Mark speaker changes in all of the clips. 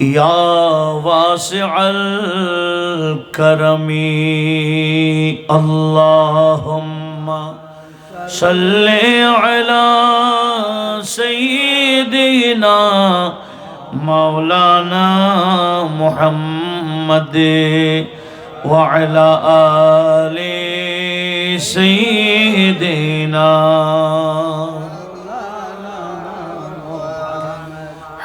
Speaker 1: یا واسع الکرم اللہم صلی علی سیدنا مولانا محمد وعلى آل سيدنا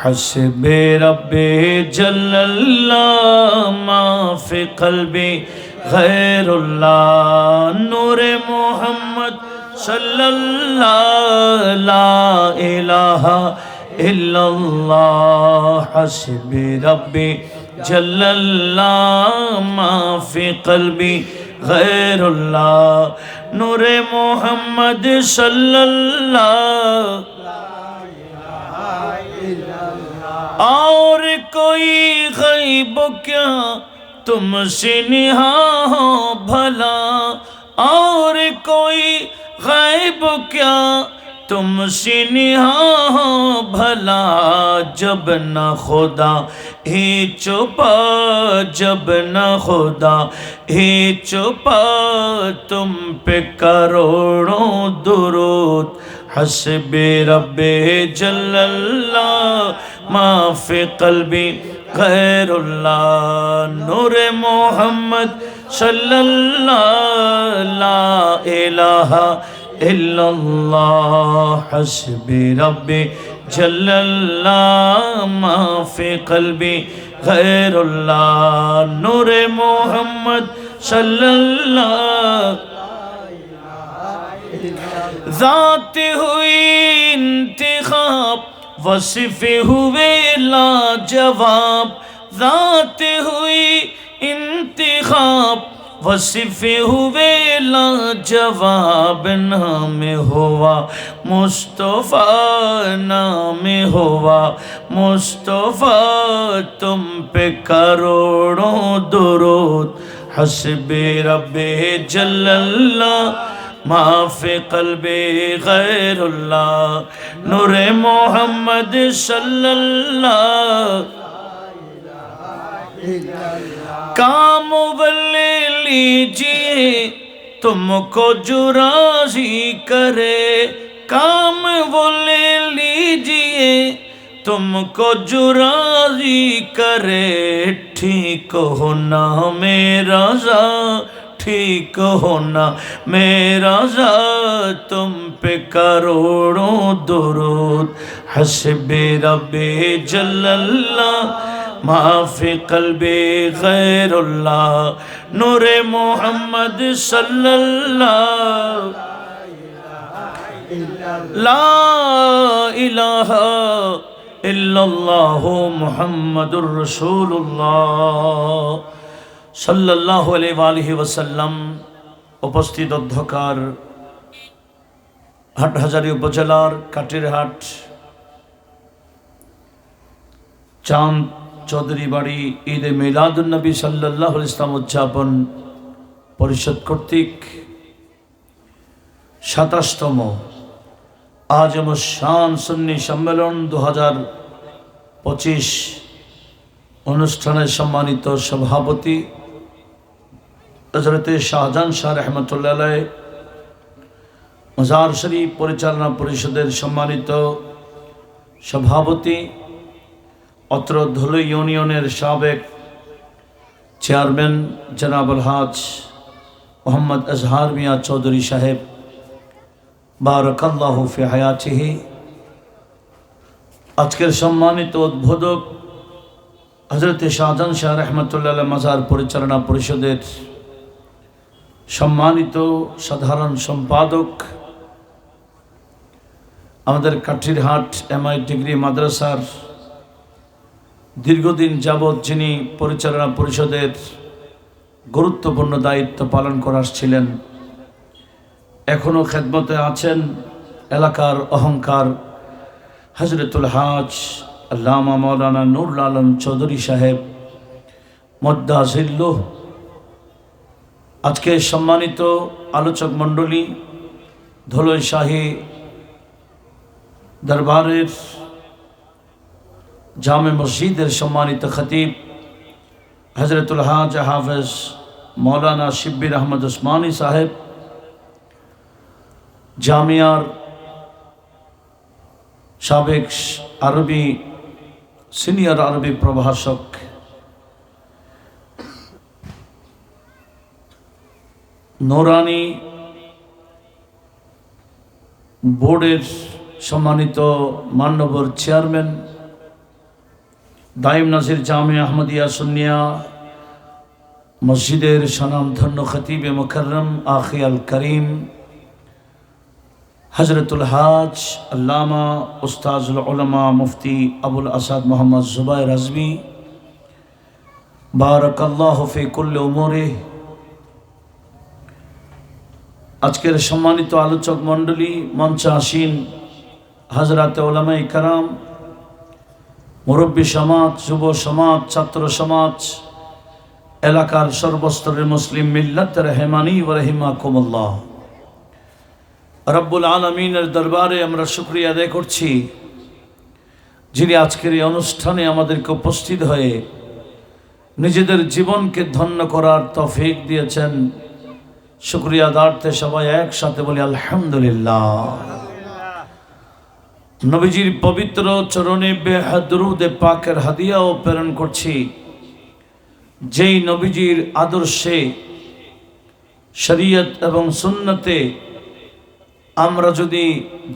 Speaker 1: حسب ربي جل الله ما في قلبي غير الله نور محمد صلى الله لا إله إلا الله حسبي ربي جل الله ما في قلبي غير الله نور محمد صلى الله اور کوئی غیب کیا تم سے نہا ہو بھلا اور کوئی غیب کیا تم سے نہا ہو بھلا جب نہ خدا ہی چھپا جب نہ خدا ہی چھپا تم پہ کروڑوں درود حسب رب جل اللہ ما فی قلبی غیر اللہ نور محمد صلی اللہ لا الہ الا اللہ حسبی ربی جل اللہ ما فی قلبی غیر اللہ نور محمد صلی اللہ ذات ہوئی انتخاب وصف ہوئے لاجواب ذات ہوئی انتخاب وصف ہوئے لاجواب نام ہوا مصطفیٰ نام ہوا مصطفیٰ تم پہ کروڑوں درود حسب رب جل اللہ ما فی قلبی غیر اللہ نور محمد صلی اللہ کام والے لیجئے تم کو جو راضی کرے کام وہ لے لیجئے تم کو جو راضی کرے ٹھیک ہونا میرا رضا ٹھیک ہونا میرا ذات تم پہ کروڑوں درود حسب رب جل اللہ ما فی قلبی غیر اللہ نور محمد صلی اللہ لا الہ الا اللہ محمد الرسول اللہ সাল্লাল্লাহু আলাইহি ওয়াসাল্লাম উপস্থিত অধ্যকার হাটহাজারী উপজেলার কাটিরহাট চাঁদ চৌধুরী বাড়ি ঈদে মিলাদুন্নবী সাল্লাল্লাহু আলাইহি ওয়াসাল্লাম উদযাপন পরিষদ কর্তৃক ২৭তম আজম শান সুন্নি সম্মেলন ২০২৫ অনুষ্ঠানের সম্মানিত সভাপতি হযরত শাহজাহান শাহ রহমতুল্লাহ আলাইহি মাজার শরীফ পরিচালনা পরিষদের সম্মানিত সভাপতি অত্র ধুলই ইউনিয়নের সাবেক চেয়ারম্যান জনাব আলহাজ মোহাম্মদ আজহার মিয়া চৌধুরী সাহেব বারাকাল্লাহু ফি হায়াতিহি আজকের সম্মানিত উদ্বোধক হযরত শাহজাহান শাহ রহমতুল্লাহ আলাইহি মাজার পরিচালনা পরিষদের সম্মানিত সাধারণ সম্পাদক আমাদের কাঠিরহাট এমআই ডিগ্রি মাদ্রাসার দীর্ঘদিন যাবৎ যিনি পরিচালনা পরিষদের গুরুত্বপূর্ণ দায়িত্ব পালন করে আসছিলেন এখনো খেদমতে আছেন এলাকার অহংকার হযরতুল হাজ আল্লামা মাওলানা নুরুল আলম চৌধুরী সাহেব মদ্দাজিল্লুহ আজকে সম্মানিত আলোচক মণ্ডলী ধলই শাহী দরবারের জামে মসজিদের সম্মানিত খতিব হজরতুল হাজ হাফেজ মৌলানা শিব্বির আহমদ উসমানী সাহেব, জামিয়ার সাবেক সিনিয়র আরবি প্রভাষক, নোরানি বোর্ডের সম্মানিত মান্যবর চেয়ারম্যান, দাইম নাজির জামিয়া আহমদিয়া সুন্নিয়া মসজিদের স্বনামধন্য খতিব মুকররম আখি আল করিম হজরতুল হাজ আল্লামা উস্তাজুল উলামা মুফতি আবুল আসাদ মোহাম্মদ জুবাইর আজমি বারাকাল্লাহু ফি কুল্লি উমুরি। আজকের সম্মানিত আলোচক মণ্ডলী, মঞ্চে আসীন হযরতে উলামায়ে কেরাম, মুরব্বী সমাজ, যুব সমাজ, ছাত্র সমাজ, এলাকার সর্বস্তরের মুসলিম মিল্লাত রহমানি ওয়া রাহিমাকুমুল্লাহ। রব্বুল আলামিনের দরবারে আমরা শুকরিয়া আদায় করছি, যিনি আজকের এই অনুষ্ঠানে আমাদেরকে উপস্থিত হয়ে নিজেদের জীবনকে ধন্য করার তৌফিক দিয়েছেন। শুকরিয়া আদার্থে সবাই একসাথে বলি আলহামদুলিল্লাহ। নবীজির পবিত্র চরণে বেহাদ দুরূদে পাকের হাদিয়াও প্রেরণ করছি, যেই নবীজির আদর্শে, শরীয়ত এবং সুন্নতে আমরা যদি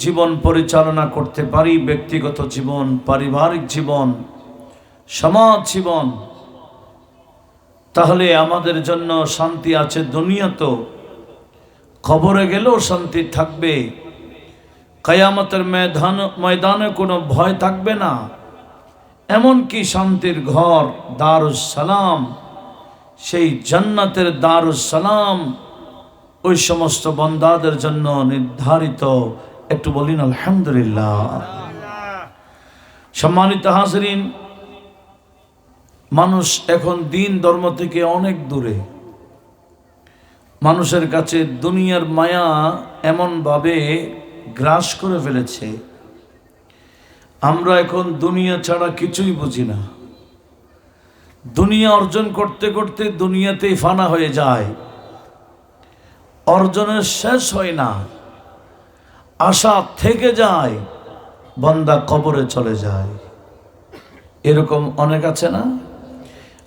Speaker 1: জীবন পরিচালনা করতে পারি, ব্যক্তিগত জীবন, পারিবারিক জীবন, সমাজ জীবন, তাহলে আমাদের জন্য শান্তি আছে দুনিয়াতেও, কবরে গেলেও শান্তি থাকবে, কিয়ামতের ময়দানে কোনো ভয় থাকবে না। এমনকি শান্তির ঘর দারুস সালাম, সেই জান্নাতের দারুস সালাম ওই সমস্ত বান্দাদের জন্য নির্ধারিত। একটু বলিন আলহামদুলিল্লাহ। সম্মানিত হাজরিন, মানুষ এখন দিন ধর্ম থেকে অনেক দূরে। মানুষের কাছে দুনিয়ার মায়া এমনভাবে গ্রাস করে ফেলেছে, আমরা এখন দুনিয়া ছাড়া কিছুই বুঝি না। দুনিয়া অর্জন করতে করতে দুনিয়াতেই ফানা হয়ে যায়, অর্জনের শেষ হয় না, আশা থেকে যায়, বান্দা কবরে চলে যায়। এরকম অনেক আছে না?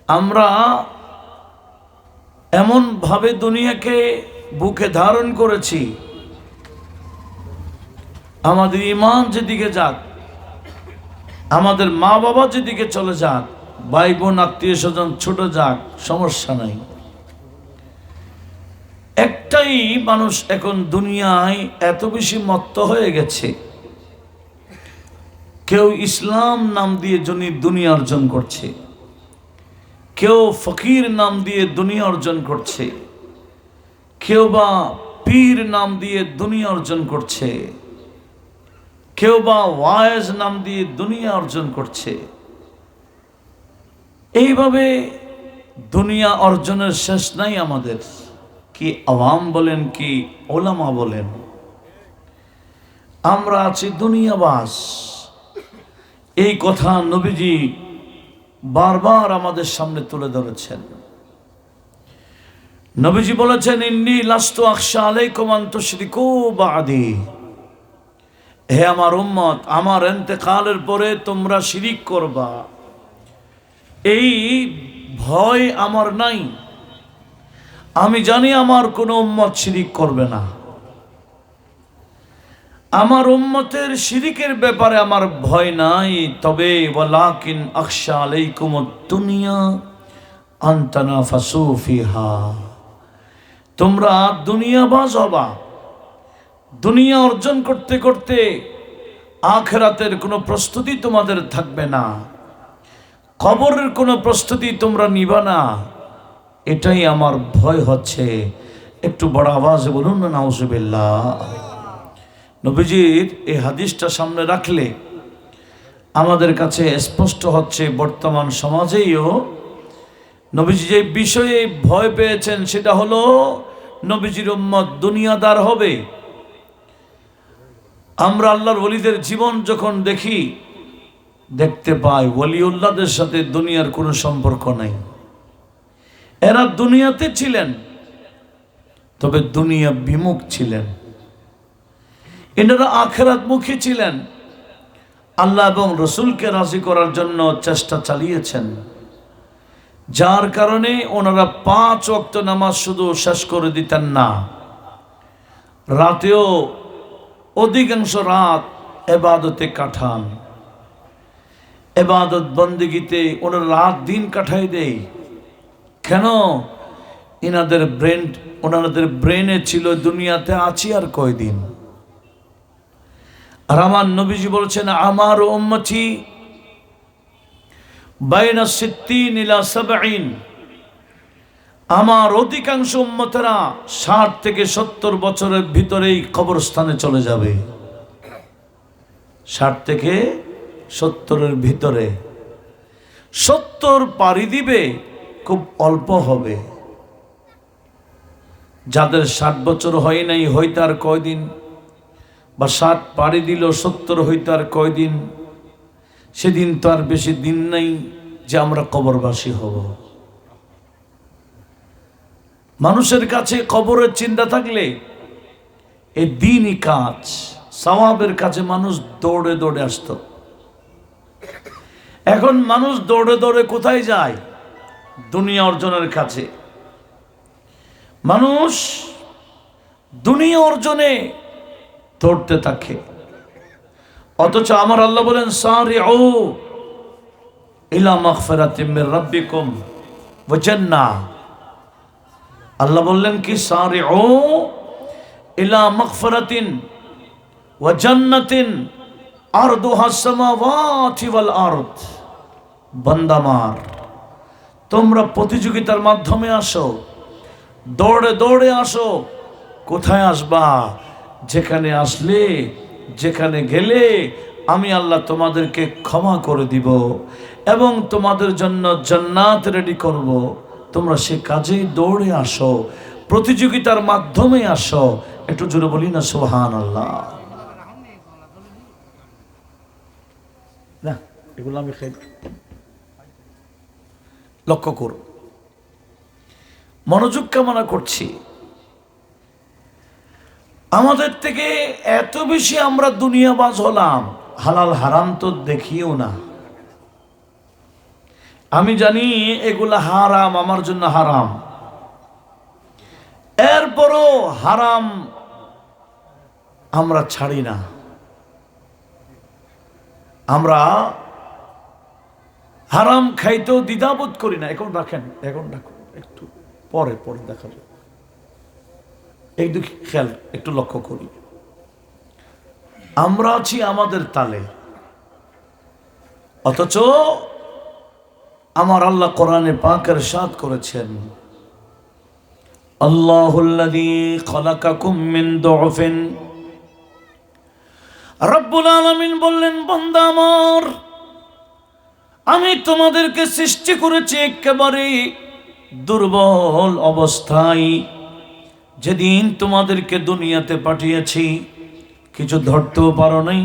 Speaker 1: আমরা এমন ভাবে দুনিয়াকে বুকে ধারণ করেছি, আমাদের ঈমান যেদিকে যাক, আমাদের মা বাবা যেদিকে চলে যাক, ভাই বোন আত্মীয় স্বজন ছোট যাক, সমস্যা নাই। একটাই মানুষ এখন দুনিয়ায় এত বেশি মত্ত হয়ে গেছে, কেউ ইসলাম নাম দিয়ে দুনিয়া অর্জন করছে, কেউ ফকির নাম দিয়ে দুনিয়া অর্জন করছে, কেউ বা পীর নাম দিয়ে দুনিয়া অর্জন করছে, কেউ বা ওয়াইজ নাম দিয়ে দুনিয়া অর্জন করছে। এইভাবে দুনিয়া অর্জনের শেষ নাই আমাদের। কি আওয়াম বলেন, কি ওলামা বলেন, আমরা আছি দুনিয়াবাস। এই কথা নবীজি বারবার আমাদের সামনে তুলে ধরেছেন। নবীজি বলেছেন, ইন্নী লাস্তু আখশা আলাইকুম আন তুশরিকু বাদি। হে আমার উম্মত, আমার ইন্তেকালের পরে তোমরা শিরিক করবা, এই ভয় আমার নাই। আমি জানি আমার কোনো উম্মত শিরিক করবে না। আমার উম্মতের শিরিকের ব্যাপারে আমার ভয় নাই। তবে ওয়ালাকিন আখশা আলাইকুমুদ দুনিয়া আন তানাফাসু ফিহা। তোমরা দুনিয়াবাজ হবা, দুনিয়া অর্জন করতে করতে আখিরাতের কোনো প্রস্তুতি তোমাদের থাকবে না, কবরের কোনো প্রস্তুতি তোমরা নিবা না। এটাই আমার ভয় হচ্ছে। একটু বড় আওয়াজে বলুন না নাউজুবিল্লাহ। নবীজির এই হাদিসটা সামনে রাখলে আমাদের কাছে স্পষ্ট হচ্ছে, বর্তমান সমাজেও নবীজি যে বিষয়ে ভয় পেয়েছেন সেটা হলো নবীজির উম্মত দুনিয়াদার হবে। আমরা আল্লাহর ওলিদের জীবন যখন দেখি, দেখতে পাই ওলিউল্লাহদের সাথে দুনিয়ার কোনো সম্পর্ক নাই। এরা দুনিয়াতে ছিলেন, তবে দুনিয়া বিমুখ ছিলেন। এনারা আখিরাতমুখী ছিলেন। আল্লাহ এবং রসুলকে রাজি করার জন্য চেষ্টা চালিয়েছেন, যার কারণে ওনারা 5 ওয়াক্ত নামাজ শুধু শেষ করে দিতেন না, রাতেও অধিকাংশ রাত এবাদতে কাটান। এবাদত বন্দেগীতে ওনারা রাত দিন কাটাই দেয়। কেন? ওনাদের ব্রেনে ছিল দুনিয়াতে আছি আর কয়দিন। আর আমার নবীজি বলছেন, আমার উম্মতি বাইনা 60 ইলা 70, আমার অধিকাংশ উম্মতেরা 60 থেকে 70 বছরের ভিতরেই কবরস্থানে চলে যাবে। 60 থেকে 70-এর ভিতরে। 70 পাড়ি দিবে খুব অল্প হবে। যাদের 60 বছর হয় নাই, হয়তো আর কয়দিন, বা 60 পাড়ি দিল 70 হইতে আর কয়দিন, সেদিন তো আর বেশি দিন নাই যে আমরা কবরবাসী হব। মানুষের কাছে কবরের চিন্তা থাকলে এই দিনই কাজ, সওয়াবের কাছে মানুষ দৌড়ে দৌড়ে আসতো। এখন মানুষ দৌড়ে দৌড়ে কোথায় যায়? দুনিয়া অর্জনের কাছে। মানুষ দুনিয়া অর্জনে দৌড়তে থাকে, অথচ আমার আল্লাহ বলেন, সারিউ ইলা মাগফিরাতিম মির রাব্বিকুম ওয়া জান্নাহ। আল্লাহ বললেন কি? সারিউ ইলা মাগফিরাতিন ওয়া জান্নাতিন আরদুহাস সামাওয়াতি ওয়াল আরদ। বান্দামার, তোমরা প্রতিযোগিতার মাধ্যমে আসো, দৌড়ে দৌড়ে আসো। কোথায় আসবা? যেখানে আসলে, যেখানে গেলে আমি আল্লাহ তোমাদেরকে ক্ষমা করে দিব এবং তোমাদের জন্য জান্নাত রেডি করব। তোমরা সে কাজেই দৌড়ে আসো, প্রতিযোগিতার মাধ্যমে আসো। একটু জোরে বলি না সুবহানাল্লাহ। না, এগুলো আমি লক্ষ্য করো, মনোযোগ কামনা করছি। আমাদের থেকে এত বেশি আমরা দুনিয়াবাজ হলাম, হালাল হারাম তো দেখিও না। আমি জানি এগুলা হারাম, আমার জন্য হারাম, এরপরও হারাম আমরা ছাড়ি না। আমরা হারাম খাইতেও দ্বিধাবোধ করি না। এখন রাখেন, এখন রাখুন, একটু পরে পরে দেখা যাবে। এই দুঃখ খেয়াল একটু লক্ষ্য করি। আমরা আছি আমাদের তালে, অথচ আমার আল্লাহ কোরআনে পাকের ইরশাদ করেছেন, আল্লাহুল্লাযী খালাকাকুম মিন দুফিন। রব্বুল আলামিন বললেন, বান্দা আমার, আমি তোমাদেরকে সৃষ্টি করেছি একেবারে দুর্বল অবস্থায়। যেদিন তোমাদেরকে দুনিয়াতে পাঠিয়েছি, কিছু ধরতেও পারো নাই,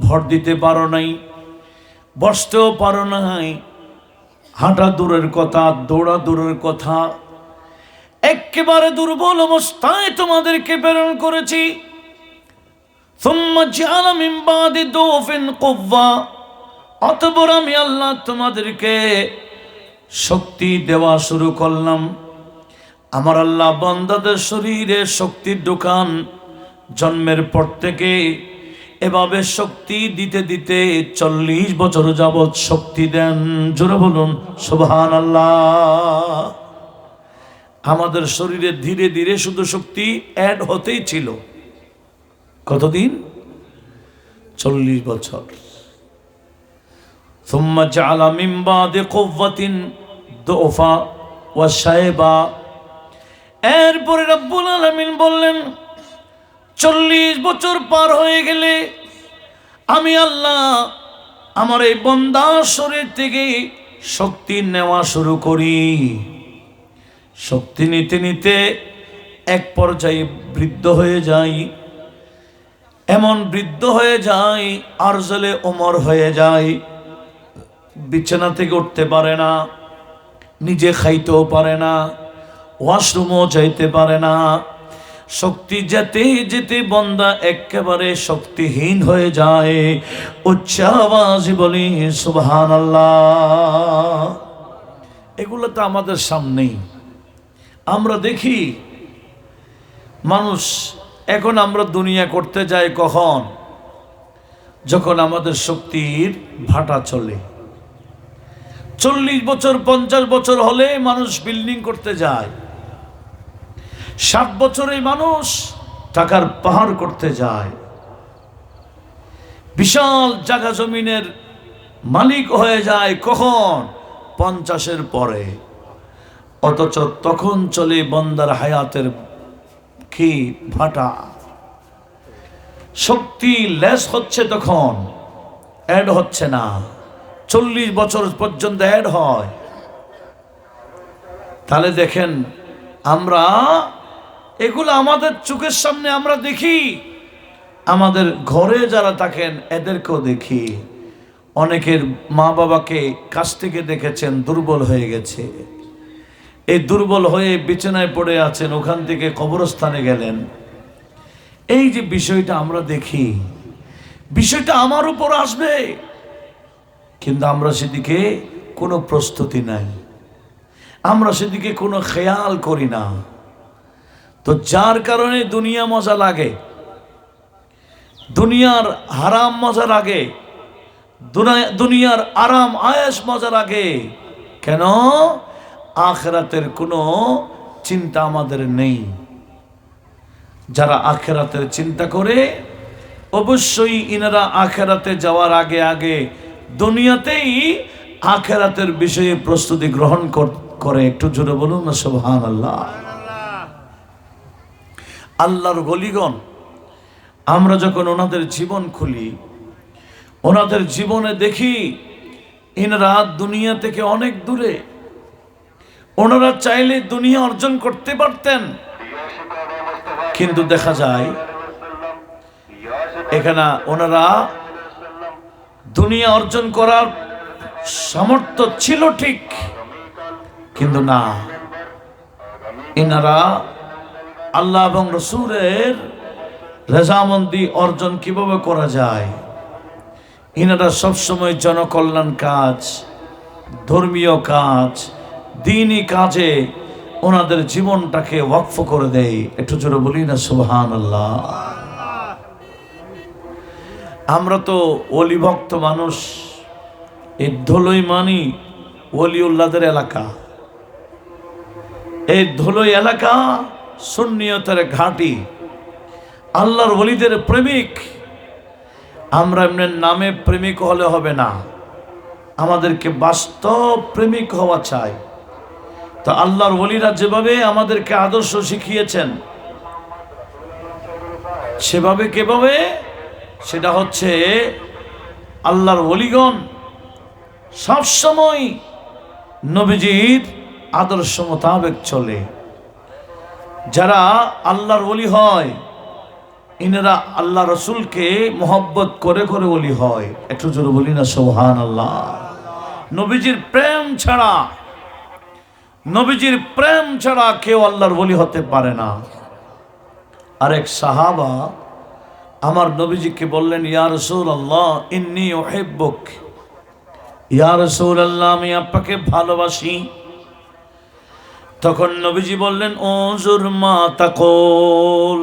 Speaker 1: ভর দিতে পারো নাই, বসতেও পারো নাই, হাঁটা দূরের কথা, দৌড়া দূরের কথা, একেবারে দুর্বল অবস্থায় তোমাদেরকে প্রেরণ করেছি। সুম্মা জাআলা মিন বাদি দুফিন কুওয়া। অতঃপর আমি আল্লাহ তোমাদেরকে শক্তি দেওয়া শুরু করলাম। আমার আল্লাহ বান্দাদের শরীরে শক্তির দোকান জন্মের পর থেকে এভাবে শক্তি দিতে দিতে 40 বছর যাবৎ শক্তি দেন। জোরে বলুন সুবহানাল্লাহ। আমাদের শরীরে ধীরে ধীরে শুধু শক্তি অ্যাড হতেই ছিল। কতদিন? 40 বছর। সুম্মা জাআলা মিন বাদি কুওয়াতিন দুফা ওয়া শায়বা। এরপরে রব্বুল আলামিন বললেন, 40 বছর পার হয়ে গেলে আমি আল্লাহ আমার এই বান্দার শরীর থেকে শক্তি নেওয়া শুরু করি। শক্তি নিতে নিতে এক পর্যায়ে বৃদ্ধ হয়ে যাই। এমন বৃদ্ধ হয়ে যায়, আরজলে ওমর হয়ে যায়। বিছানা থেকে উঠতে পারে না, নিজে খাইতেও পারে না, ওয়াশরুমও যাইতে পারে না। শক্তি যেতে যেতে বান্দা একেবারে শক্তিহীন হয়ে যায়। উচ্চ আওয়াজে বলি সুবহানাল্লাহ। এগুলো তো আমাদের সামনেই আমরা দেখি মানুষ। এখন আমরা দুনিয়া করতে যাই কখন? যখন আমাদের শক্তির ভাটা চলে। 40 বছর 50 বছর হলে মানুষ বিল্ডিং করতে যায়। 60 বছরে মানুষ টাকার পাহাড় করতে যায়, বিশাল জায়গা জমিনের মালিক হয়ে যায় কখন? 50-এর পরে। অথচ তখন চলে বান্দার হায়াতের কি ভাটা। শক্তি লেস হচ্ছে, তখন অ্যাড হচ্ছে না। 40 বছর পর্যন্ত অ্যাড হয়। তাহলে দেখেন, আমরা এগুলো আমাদের চোখের সামনে আমরা দেখি। আমাদের ঘরে যারা থাকেন এদেরকেও দেখি। অনেকের মা বাবাকে কাছ থেকে দেখেছেন দুর্বল হয়ে গেছে। এই দুর্বল হয়ে বিছানায় পড়ে আছেন, ওখান থেকে কবরস্থানে গেলেন। এই যে বিষয়টা আমরা দেখি, বিষয়টা আমার উপর আসবে, কিন্তু আমরা সেদিকে কোনো প্রস্তুতি নাই, আমরা সেদিকে কোনো খেয়াল করি না। তো যার কারণে দুনিয়া মজা লাগে, দুনিয়ার হারাম মজা লাগে, দুনিয়ার আরাম আয়েশ মজা লাগে। কেন? আখিরাতের কোনো চিন্তা আমাদের নেই। যারা আখিরাতের চিন্তা করে অবশ্যই ইনারা আখিরাতে যাওয়ার আগে আগে দুনিয়াতেই আখিরাতের বিষয়ে প্রস্তুতি গ্রহণ করে। একটু জোরে বলুন না সুবহানাল্লাহ। আল্লাহর গলিগণ, আমরা যখন ওনাদের জীবন খুলি, ওনাদের জীবনে দেখি ইনারা দুনিয়া থেকে অনেক দূরে। ওনারা চাইলে দুনিয়া অর্জন করতে পারতেন, কিন্তু দেখা যায় এখানে ওনারা দুনিয়া অর্জন করার সামর্থ্য ছিল ঠিক, কিন্তু না, ইনারা আল্লাহ এবং রসূলের রেজামন্দি অর্জন কিভাবে করা যায়, ইনারা সবসময় জনকল্যাণ কাজ, ধর্মীয় কাজ, দ্বীনি কাজে ওনাদের জীবনটাকে ওয়াকফ করে দেয়। একটু জোরে বলি না সুবহানাল্লাহ। আমরা তো ওলি ভক্ত মানুষ। এই ধুলোই মানি ওলিউল্লাহদের এলাকা। এই ধুলোই এলাকা সুন্নিয়তের ঘাঁটি, আল্লাহর ওলিদের প্রেমিক। আমরা এমনি নামে প্রেমিক হলে হবে না, আমাদেরকে বাস্তব প্রেমিক হওয়া চাই। তো আল্লাহর ওলিরা যেভাবে আমাদেরকে আদর্শ শিখিয়েছেন, সেভাবে কিভাবে? সেটা হচ্ছে আল্লাহর ওলিগণ সবসময় নবীজির আদর্শ মোতাবেক চলে। যারা আল্লাহর ওলি হয়, ইনারা আল্লাহ রসুলকে মোহব্বত করে করে ওলি হয়। একটু জোরে বলি না সুবহানাল্লাহ। নবীজির প্রেম ছাড়া, নবীজির প্রেম ছাড়া কেউ আল্লাহর ওলি হতে পারে না। আরেক সাহাবা আমার নবীজিকে বললেন, ইয়া রাসূলুল্লাহ ইন্নী উহিব্বুক, ইয়া রাসূলুল্লাহ আমি আপনাকে ভালোবাসি। তখন নবীজি বললেন, উযুর মা তাকুল,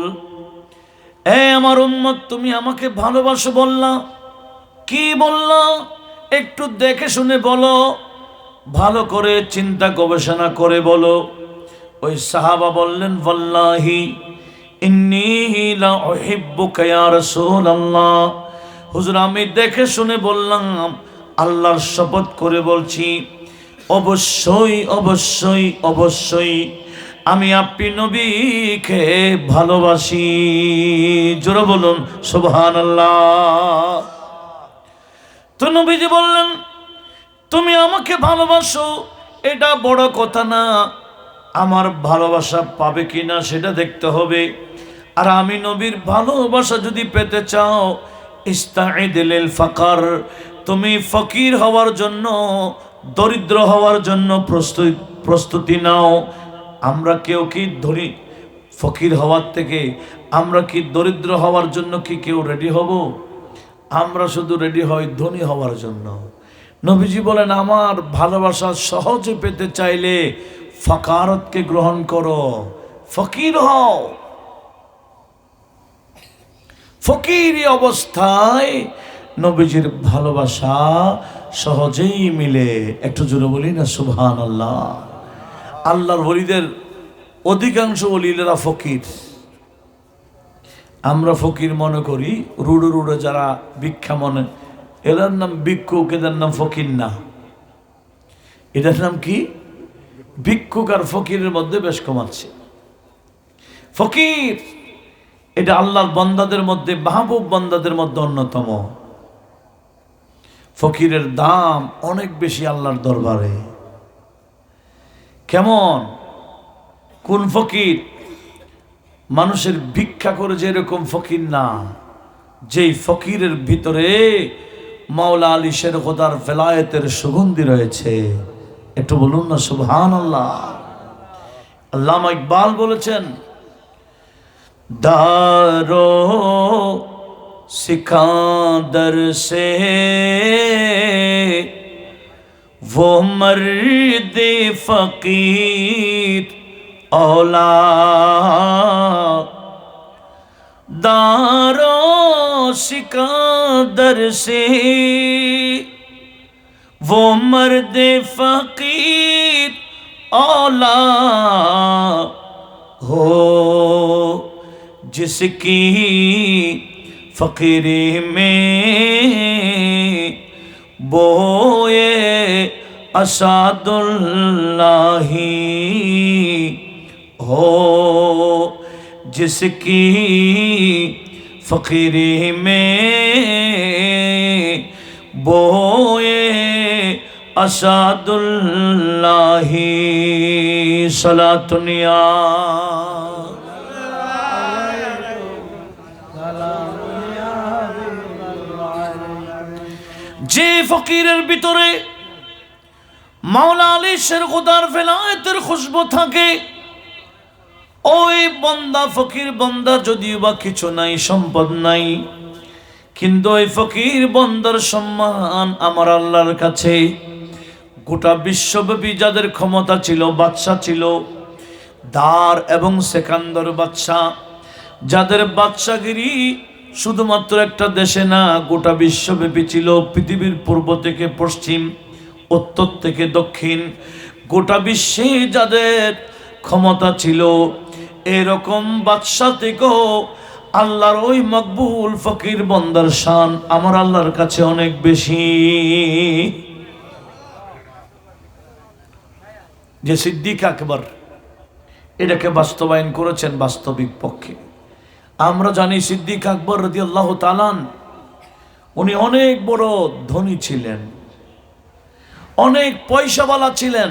Speaker 1: এ আমার উম্মত, তুমি আমাকে ভালোবাসো বললা, কি বললা? একটু দেখে শুনে বলো, ভালো করে চিন্তা গবেষণা করে বলো। ওই সাহাবা বললেন, ওয়াল্লাহি ইন্নী লা উহিব্বুকা ইয়া রাসূলুল্লাহ, হুজুর আমি দেখে শুনে বললাম, আল্লাহর শপথ করে বলছি, অবশ্যই অবশ্যই অবশ্যই আমি আপনি নবীকে ভালোবাসি। জোরে বলুন সুবহানাল্লাহ। তো নবীজি বললেন, তুমি আমাকে ভালোবাসো এটা বড় কথা না, আমার ভালোবাসা পাবে কিনা সেটা দেখতে হবে। আর আমি নবীর ভালোবাসা যদি পেতে চাও, ইস্তাঈদ লিল ফাকর, তুমি ফকির হওয়ার জন্য, দরিদ্র হওয়ার জন্য প্রস্তুতি নাও। আমরা কেউ কি ফকির হওয়ার থেকে আমরা কি দরিদ্র হওয়ার জন্য কি কেউ রেডি হব? আমরা শুধু রেডি হই ধনী হওয়ার জন্য। নবীজি বলেন, আমার ভালোবাসা সহজে পেতে চাইলে ফাকারতকে গ্রহণ করো, ফকির হও। ফকিরি অবস্থায় নবীজির ভালোবাসা সহজেই মিলে। একটু জোরে বলি না সুবহানাল্লাহ। আল্লাহর ওলিদের অধিকাংশ ওলিরা ফকির। আমরা ফকির মনে করি রুড়ে রুড়ে যারা ভিক্ষা মনে, এদের নাম ভিক্ষুক, এদের নাম ফকির না। এটার নাম কি? ভিক্ষুক আর ফকিরের মধ্যে বেশ কম আছে। ফকির এটা আল্লাহর বান্দাদের মধ্যে, মাহবুব বান্দাদের মধ্যে অন্যতম। ফকিরের দাম অনেক বেশি আল্লাহর দরবারে। কেমন? কোন ফকির? মানুষের ভিক্ষা করে যেরকম ফকির না, যেই ফকিরের ভিতরে মাওলা আলী শের খোদার ভেলায়েতের সুগন্ধি রয়েছে। একটু বলুন না সুবহানাল্লাহ। আল্লামা ইকবাল বলেছেন, দারো সিকান্দর সে वो मर्द फकीर औला, दारो सिकंदर से वो मर्द फकीर औला हो, जिसकी फकीरी में बोए असादुल्लाही हो, जिसकी फकीरी में बोए असादुल्लाही। सलातुनिया যে ফকিরের ভিতরে মাওলা আলী শের খোদার ভেলায়েতের খুশবু থাকে, ওই বান্দা, ফকির বান্দা যদিও বা কিছু নাই, সম্পদ নাই, কিন্তু ওই ফকির বান্দার সম্মান আমার আল্লাহর কাছে। গোটা বিশ্বব্যাপী যাদের ক্ষমতা ছিল, বাদশা ছিল, দার এবং সেকান্দর বাদশা, যাদের বাদশাগিরি শুধুমাত্র একটা দেশে না, গোটা বিশ্বব্যাপী ছিল। পৃথিবীর পূর্ব থেকে পশ্চিম, উত্তর থেকে দক্ষিণ, গোটা বিশ্বে যাদের ক্ষমতা ছিল, এরকম বাদশা থেকেও আল্লাহর ওই মকবুল ফকির বান্দার শান আমার আল্লাহর কাছে অনেক বেশি। যে সিদ্দিক আকবর এটাকে বাস্তবায়ন করেছেন বাস্তবিক পক্ষে। আমরা জানি সিদ্দিক আকবর রাদিয়াল্লাহু তাআলা উনি অনেক বড় ধনী ছিলেন, অনেক পয়সাওয়ালা ছিলেন,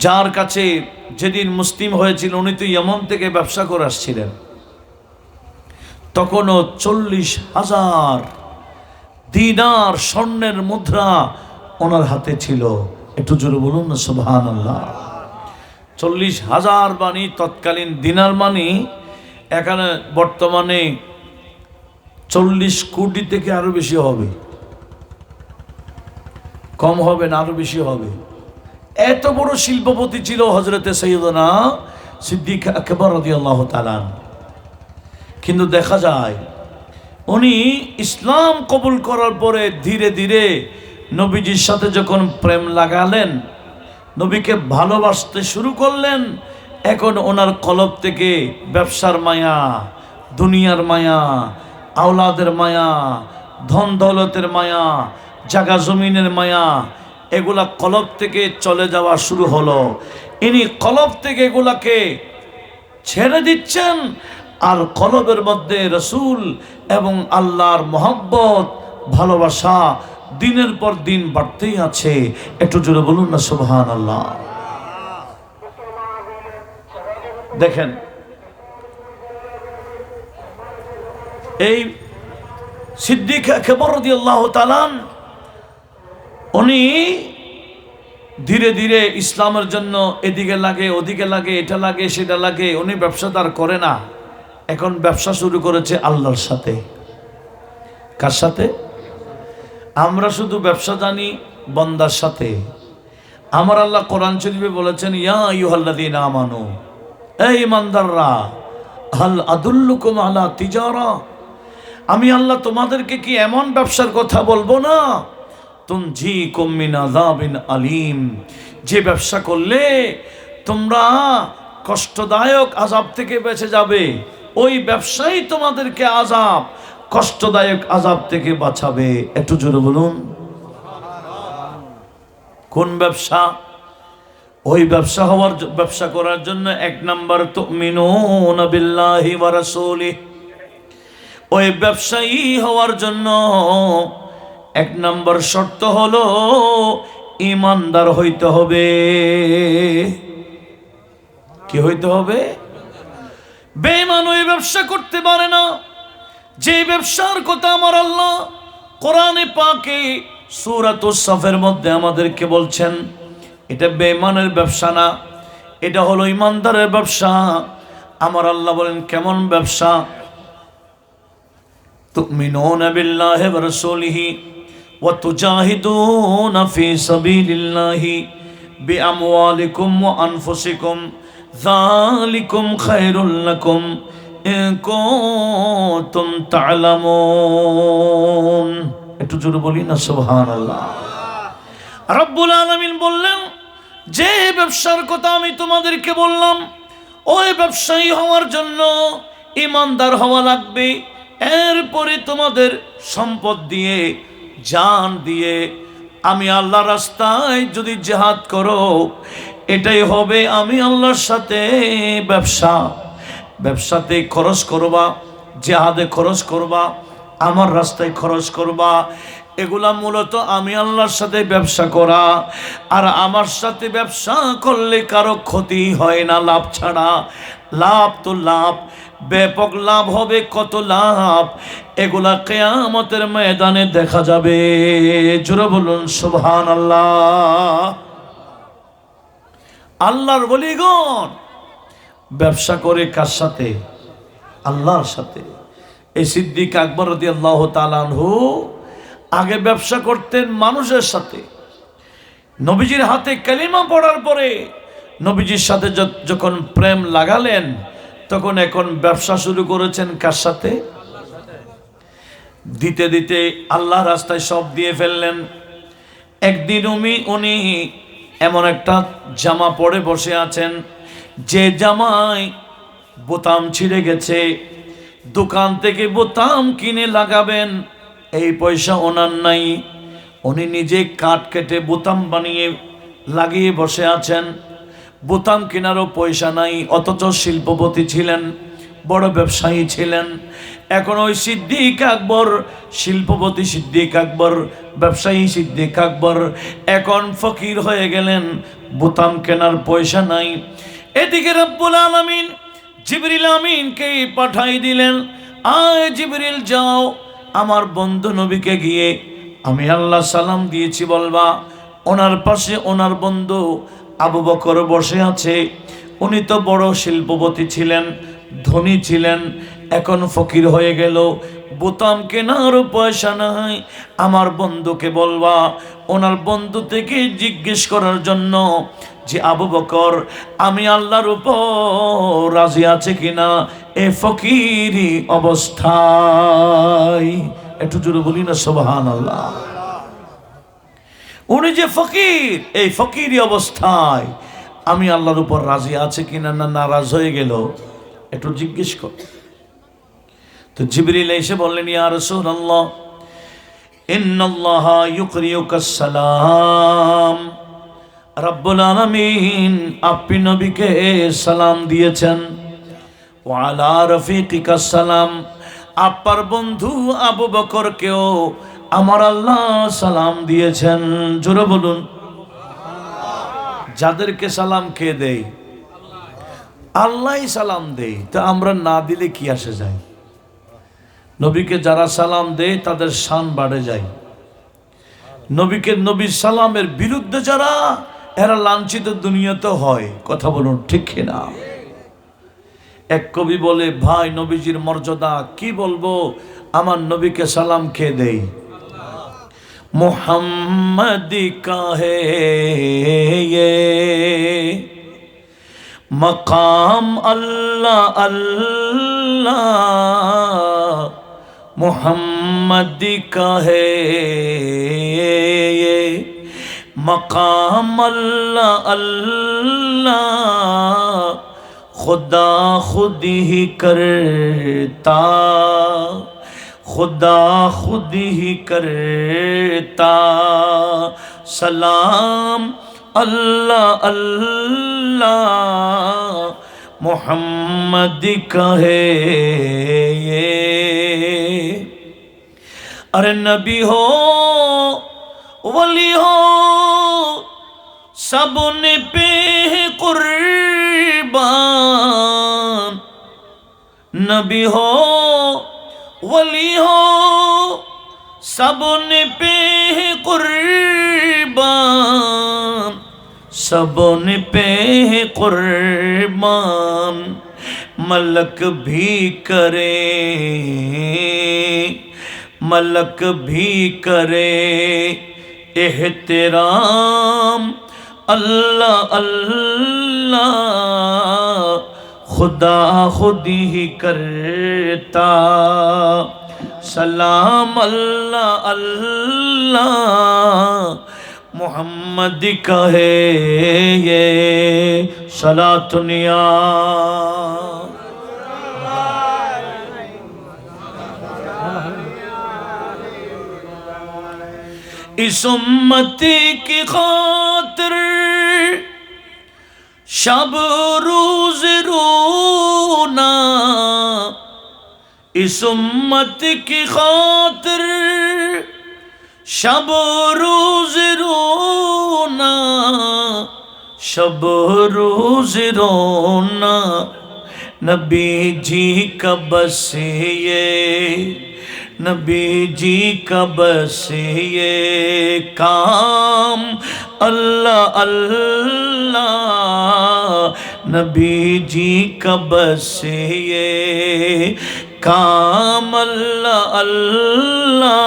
Speaker 1: যার কাছে যেদিন মুসলিম হয়েছিল উনি তো ইয়েমন থেকে ব্যবসা করে আসছিলেন। তখনও 40,000 দিনার স্বর্ণের মুদ্রা ওনার হাতে ছিল। একটু জোরে বলুন না সুবহানাল্লাহ। 40,000 মানি তৎকালীন দিনার মানি এখানে বর্তমানে 40 কোটি থেকে আরো বেশি হবে, কম হবে না, আরো বেশি হবে। এত বড় শিল্পপতি ছিল হযরতে সাইয়্যিদনা সিদ্দিক আকবর রাদিয়াল্লাহু তাআলা। কিন্তু দেখা যায় উনি ইসলাম কবুল করার পরে ধীরে ধীরে নবীজির সাথে যখন প্রেম লাগালেন, নবীকে ভালোবাসতে শুরু করলেন, এখন ওনার কলব থেকে ব্যবসার মায়া, দুনিয়ার মায়া, আওলাদের মায়া, ধন দৌলতের মায়া, জায়গা জমিনের মায়া, এগুলা কলব থেকে চলে যাওয়া শুরু হলো। ইনি কলব থেকে এগুলাকে ছেড়ে দিচ্ছেন, আর কলবের মধ্যে রসুল এবং আল্লাহর মহব্বত, ভালোবাসা দিনের পর দিন বাড়তেই আছে। একটু জোরে বলুন না সুবহানাল্লাহ। দেখেন এই সিদ্দিক আকবর রাদিয়াল্লাহু তাআলা উনি ধীরে ধীরে ইসলামের জন্য এদিকে লাগে ওদিকে লাগে, এটা লাগে সেটা লাগে, উনি ব্যবসাদার করে না, এখন ব্যবসা শুরু করেছে আল্লাহর সাথে। কার সাথে? আমরা শুধু ব্যবসা জানি বান্দার সাথে। আমার আল্লাহ কোরআন শরীফে বলেছেন, ইয়া আইয়ুহাল্লাযীনা আমানু, এই ইমানদাররা, হাল আদুল্লুকুম আলা তিজারা, আমি আল্লাহ তোমাদেরকে কি এমন ব্যবসার কথা বলবো না, তুনজিকুম মিন আযাবিন আলীম, যে ব্যবসা করলে তোমরা কষ্টদায়ক আযাব থেকে বেঁচে যাবে, ওই ব্যবসাই তোমাদেরকে আযাব, কষ্টদায়ক আযাব থেকে বাঁচাবে। একটু জোরে বলুন কোন ব্যবসা? ওই ব্যবসা করার জন্য এক নাম্বার তুমিনুনা বিল্লাহি ওয়া রাসূলিহি, ওই ব্যবসায়ী হওয়ার জন্য এক নাম্বার শর্ত হলো ঈমানদার হইতে হবে। কি হইতে হবে? বেঈমান ওই ব্যবসা করতে পারে না। যে ব্যবসার কথা আমার আল্লাহ কোরআনে পাকে সূরাতুস সাফের মধ্যে আমাদেরকে বলছেন, এটা বেঈমানের ব্যবসা না, এটা হলো ঈমানদারের ব্যবসা। আমার আল্লাহ বলেন কেমন ব্যবসা? তুমিনুনা বিল্লাহি ওয়া রাসূলিহি ওয়া তুজাহিদুনা ফি সাবিলিল্লাহি বিআমওয়ালিকুম ওয়া আনফুসিকুম যালিকুম খায়রুল লাকুম ইন কুনতুম তা'লামুন। একটু জোরে বলি না সুবহানাল্লাহ। রব্বুল আলামিন বললেন, যে ব্যবসার কথা আমি তোমাদেরকে বললাম, ওই ব্যবসায়ী হওয়ার জন্য ঈমানদার হওয়া লাগবে। এরপরে তোমাদের সম্পদ দিয়ে, জান দিয়ে আমি আল্লাহর রাস্তায় যদি জিহাদ করো, এটাই হবে আমি আল্লাহর সাথে ব্যবসা। ব্যবসাতে খরচ করবা, জিহাদে খরচ করবা, আমার রাস্তায় খরচ করবা, এগুলা মূলত আমি আল্লাহর সাথে ব্যবসা করা। আর আমার সাথে ব্যবসা করলে কারো ক্ষতি হয় না, লাভ ছাড়া। লাভ তো লাভ, ব্যাপক লাভ হবে, কত লাভ, এগুলা কিয়ামতের ময়দানে দেখা যাবে। জোরে বলুন সুবহানাল্লাহ। আল্লাহর ওলিগণ ব্যবসা করে কার সাথে? আল্লাহর সাথে। এই সিদ্দিক আকবর রাদিয়াল্লাহু তাআলা আনহু আগে ব্যবসা করতেন মানুষের সাথে। নবীজির হাতে কালিমা পড়ার পরে নবীজির সাথে যখন প্রেম লাগালেন, তখন এখন ব্যবসা শুরু করেছেন কার সাথে? দিতে দিতে আল্লাহ রাস্তায় সব দিয়ে ফেললেন। একদিন উনি এমন একটা জামা পরে বসে আছেন, যে জামায় বোতাম ছিঁড়ে গেছে, দোকান থেকে বোতাম কিনে লাগাবেন এই পয়সা ওনার নাই। উনি নিজে কাঠ কেটে বোতাম বানিয়ে লাগিয়ে বসে আছেন, বোতাম কেনারও পয়সা নাই, অথচ শিল্পপতি ছিলেন, বড় ব্যবসায়ী ছিলেন। এখন ওই সিদ্দিক আকবর, শিল্পপতি সিদ্দিক আকবর, ব্যবসায়ী সিদ্দিক আকবর এখন ফকির হয়ে গেলেন, বোতাম কেনার পয়সা নাই। এদিকে রব্বুল আলামিন জিবরিল আমিনকে পাঠাই দিলেন, আয় জিবরিল যাও, আমার বন্ধু নবীকে গিয়ে আমি আল্লাহ সালাম দিয়েছি বলবা। ওনার পাশে ওনার বন্ধু আবু বকর বসে আছে। উনি তো বড় শিল্পপতি ছিলেন, ধনী ছিলেন, এখন ফকির হয়ে গেল, বোতাম কেনার পয়সা নাই। আমার বন্ধুকে বলবা, ওনার বন্ধু থেকে জিজ্ঞেস করার জন্য যে আবু বকর আমি আল্লাহর উপর রাজি আছে কিনা এ ফকিরি অবস্থায়। একটু জোরে বলি না সুবহানাল্লাহ। উনি যে ফকির, এই ফকিরি অবস্থায় আমি আল্লাহর উপর রাজি আছে কিনা না নারাজ হয়ে গেল, একটু জিজ্ঞেস কর। তো জিবরিল এসে বললেন, ইয়া রাসূলুল্লাহ ইন্নাল্লাহা ইউকরিউকাস সালাম, রব্বুল আলামিন আপনি নবীকে সালাম দিয়েছেন, ওয়া আলা রফিকিকাস সালাম, আপনার বন্ধু আবু বকরকেও আমার আল্লাহ সালাম দিয়েছেন। জোরে বলুন। যাদেরকে সালাম কে দেয়? আল্লাহই সালাম দেয়। তা আমরা না দিলে কি আসে যায়? নবীকে যারা সালাম দেয় তাদের শান বাড়ে যায়। নবীকে নবী সালামের বিরুদ্ধে যারা, এরা লাঞ্ছিত দুনিয়াতে হয়। কথা বলুন ঠিক কিনা? এক কবি বলে, ভাই নবীজির মর্যাদা কি বলবো, আমার নবীকে সালাম খেয়ে দেই। মুহাম্মদি কাহে ये मकाम अल्लाह अल्लाह मुहम्मदी का है ये मकाम अल्लाह अल्लाह खुदा खुद ही करता खुदा खुद ही करता सलाम अल्लाह अल्लाह मोहम्मद का है ये। अरे नबी हो वली हो सब ने पे है कुर्बान। नबी हो वली हो सब ने पे है कुर्बान सब ने पे है कुर्बान। मलक भी करे मलक भी करे एहतराम अल्लाह अल्लाह खुदा खुद ही करता सलाम अल्लाह अल्लाह मोहम्मद का है ये सलातुनिया। इस उम्मती की खातिर शब रोज रोना इस उम्मत की खातिर शब रोज रोना शब रोज रोना नबी जी का बस ये नबी जी का बस ये काम अल्लाह अल्लाह नबी जी का बस ये काम अल्लाह अल्लाह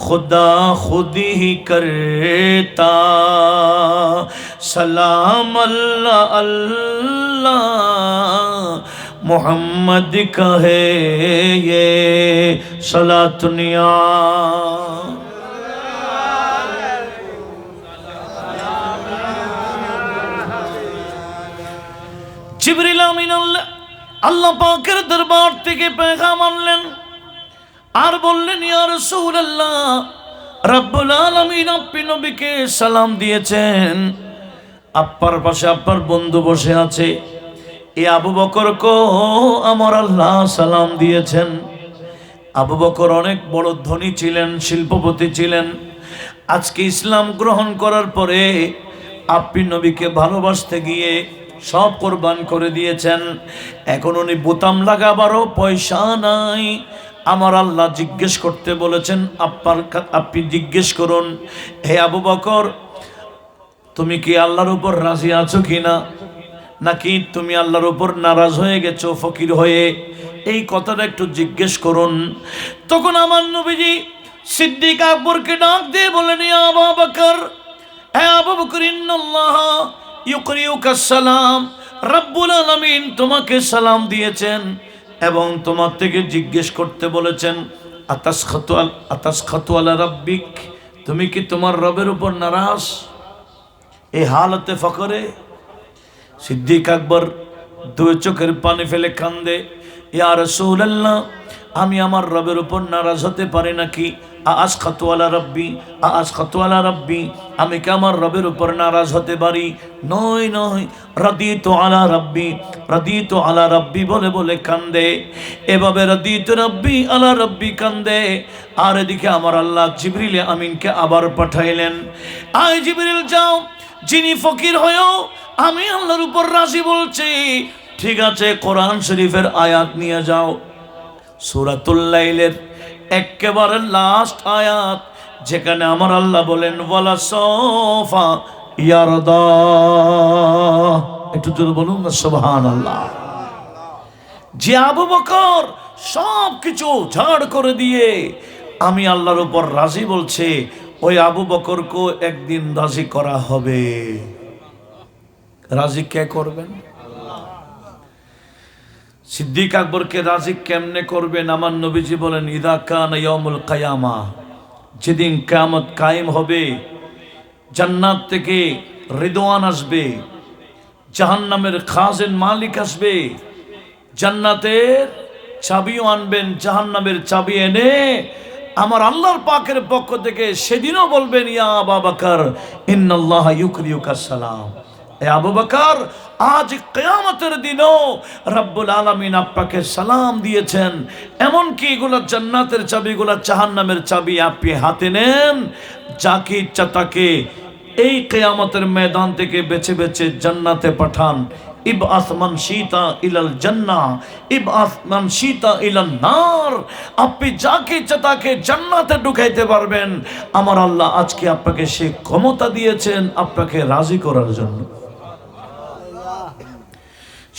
Speaker 1: खुदा खुद ही करता सलाम अल्लाह अल्लाह मोहम्मद का है ये सलातुनिया। जिब्रील आमीन আল্লাহ পাকের দরবার থেকে পেগাম আনলেন আর বললেন, ইয়া রাসূলুল্লাহ রব্বুল আলামিন আপনি নবীকে সালাম দিয়েছেন, আপনার পাশে আপনার বন্ধু বসে আছে, এই আবু বকরকে আমার আল্লাহ সালাম দিয়েছেন। আবু বকর অনেক বড় ধনী ছিলেন, শিল্পপতি ছিলেন। আজকে ইসলাম গ্রহণ করার পরে আপনি নবীকে ভালোবাসতে গিয়ে সব কোরবান করে দিয়েছেন। এখন উনি বোতাম লাগাবারও পয়সা নাই। আমার আল্লাহ জিজ্ঞেস করতে বলেছেন, আপনি জিজ্ঞেস করুন, হে আবু বকর তুমি কি আল্লাহর উপর রাজি আছো কিনা, নাকি তুমি আল্লাহর উপর নারাজ হয়ে গেছো ফকির হয়ে, এই কথাটা একটু জিজ্ঞেস করুন। তখন আমার নবীজি সিদ্দিক আকবরকে ডাক দিয়ে বলেন, ইয়া আবু বকর, হে আবু বকর ইন্নাল্লাহ ইউকরিউকাস সালাম, রব্বুল আলামিন তোমাকে সালাম দিয়েছেন এবং তোমার থেকে জিজ্ঞেস করতে বলেছেন, আতাসখাতু আলা রাব্বিক, তুমি কি তোমার রবের উপর নারাজ? এই হালতে ফকরে সিদ্দিক আকবর দুই চোখের পানি ফেলে কান্দে, ইয়া রাসূলুল্লাহ আমি আমার রবের উপর নারাজ হতে পারি নাকি? আশখাতু আলা রাব্বি আশখাতু আলা রাব্বি, আমি কি আমার রবের উপর নারাজ হতে পারি? নয় নয়, রাদিতু আলা রাব্বি রাদিতু আলা রাব্বি বলে বলে কান্দে। এভাবে রাদিতু রাব্বি আলা রাব্বি কান্দে। আর এদিকে আমার আল্লাহ জিবরিল আমিনকে আবার পাঠাইলেন, আয় জিবরিল যাও, যিনি ফকির হয়েও আমি আল্লাহর উপর রাজি বলছি, ঠিক আছে কোরআন শরীফের আয়াত নিয়ে যাও। সূরাতুল লাইলের একেবারে লাস্ট আয়াত, যেখানে আমার আল্লাহ বলেন ওয়ালা সফা ইয়ারদা। একটু জোরে বলুন না সুবহানাল্লাহ। যে আবু বকর সব কিছু ঝাড় করে দিয়ে আমি আল্লাহর উপর রাজি বলছে, ওই আবু বকরকে একদিন রাজি করা হবে। রাজি কে করবেন? সিদ্দিক আকবরকে রাজি কেমনে করবেন? আমার নবীজি বলেন ইদা কানা ইয়াউমুল কিয়ামা, যেদিন কিয়ামত কায়েম হবে, জান্নাত থেকে রিদওয়ান আসবে, জাহান্নামের খাজেন মালিক আসবে, জান্নাতের চাবিও আনবেন, জাহান্নামের চাবি এনে আমার আল্লাহর পাকের পক্ষ থেকে সেদিনও বলবেন ইয়া আবু বকর ইন্নাল্লাহা ইউকরিউকা সালাম। এ আবু বকর, আজ কিয়ামতের দিনও রব্বুল আলামিন আপনাকে সালাম দিয়েছেন। এমনকি এগুলা জান্নাতের চাবি, এগুলা জাহান্নামের চাবি, আপনি হাতে নেন, যাকে ইচ্ছা তাকে এই কিয়ামতের ময়দান থেকে বেছে বেছে জান্নাতে পাঠান। ইবআস মান শিতা ইলাল জান্নাহ, ইবআস মান শিতা ইলান নার। আপনি যাকে ইচ্ছা তাকে জান্নাতে ঢুকাইতে পারবেন। আমার আল্লাহ আজকে আপনাকে সে ক্ষমতা দিয়েছেন আপনাকে রাজি করার জন্য।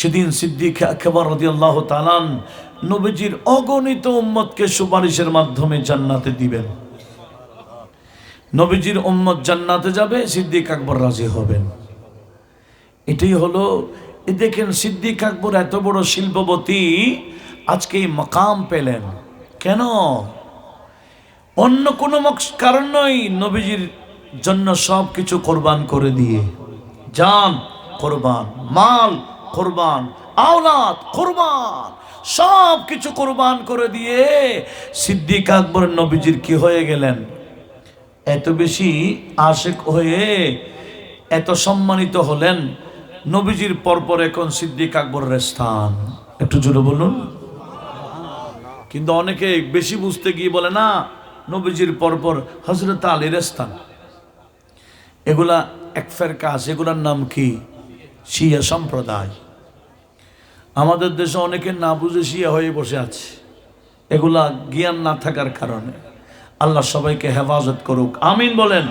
Speaker 1: সেদিন সিদ্দিক আকবর রাদিয়াল্লাহু তাআলা নবীজির অগণিত উম্মতকে সুপারিশের মাধ্যমে জান্নাতে দিবেন। নবীজির উম্মত জান্নাতে যাবে, সিদ্দিক আকবর রাজি হবেন। এটাই হলো, দেখেন সিদ্দিক আকবর এত বড় শিল্পপতি আজকে এই মাকাম পেলেন কেন? অন্য কোনো কারণ নয়, নবীজির জন্য সব কিছু কোরবান করে দিয়ে, জান কোরবান, মাল কোরবান, আওলাদ কোরবান, সব কিছু কোরবান করে দিয়ে সিদ্দিক আকবর নবীজির কি হয়ে গেলেন? এত বেশি আশিক হয়ে এত সম্মানিত হলেন, নবীজির পরপর এখন সিদ্দিক আকবরের স্থান। একটু জোরে বলুন। কিন্তু অনেকে বেশি বুঝতে গিয়ে বলে না, নবীজির পরপর হযরত আলীর স্থান। এগুলা এক ফেরকা আছে, এগুলার নাম কি? শিয়া সম্প্রদায়। আমাদের দেশে অনেকে না বুঝে শিয়া হয়ে বসে আছে, এগুলা জ্ঞান না থাকার কারণে। আল্লাহ সবাইকে হেফাজত করুক, আমিন বলেন।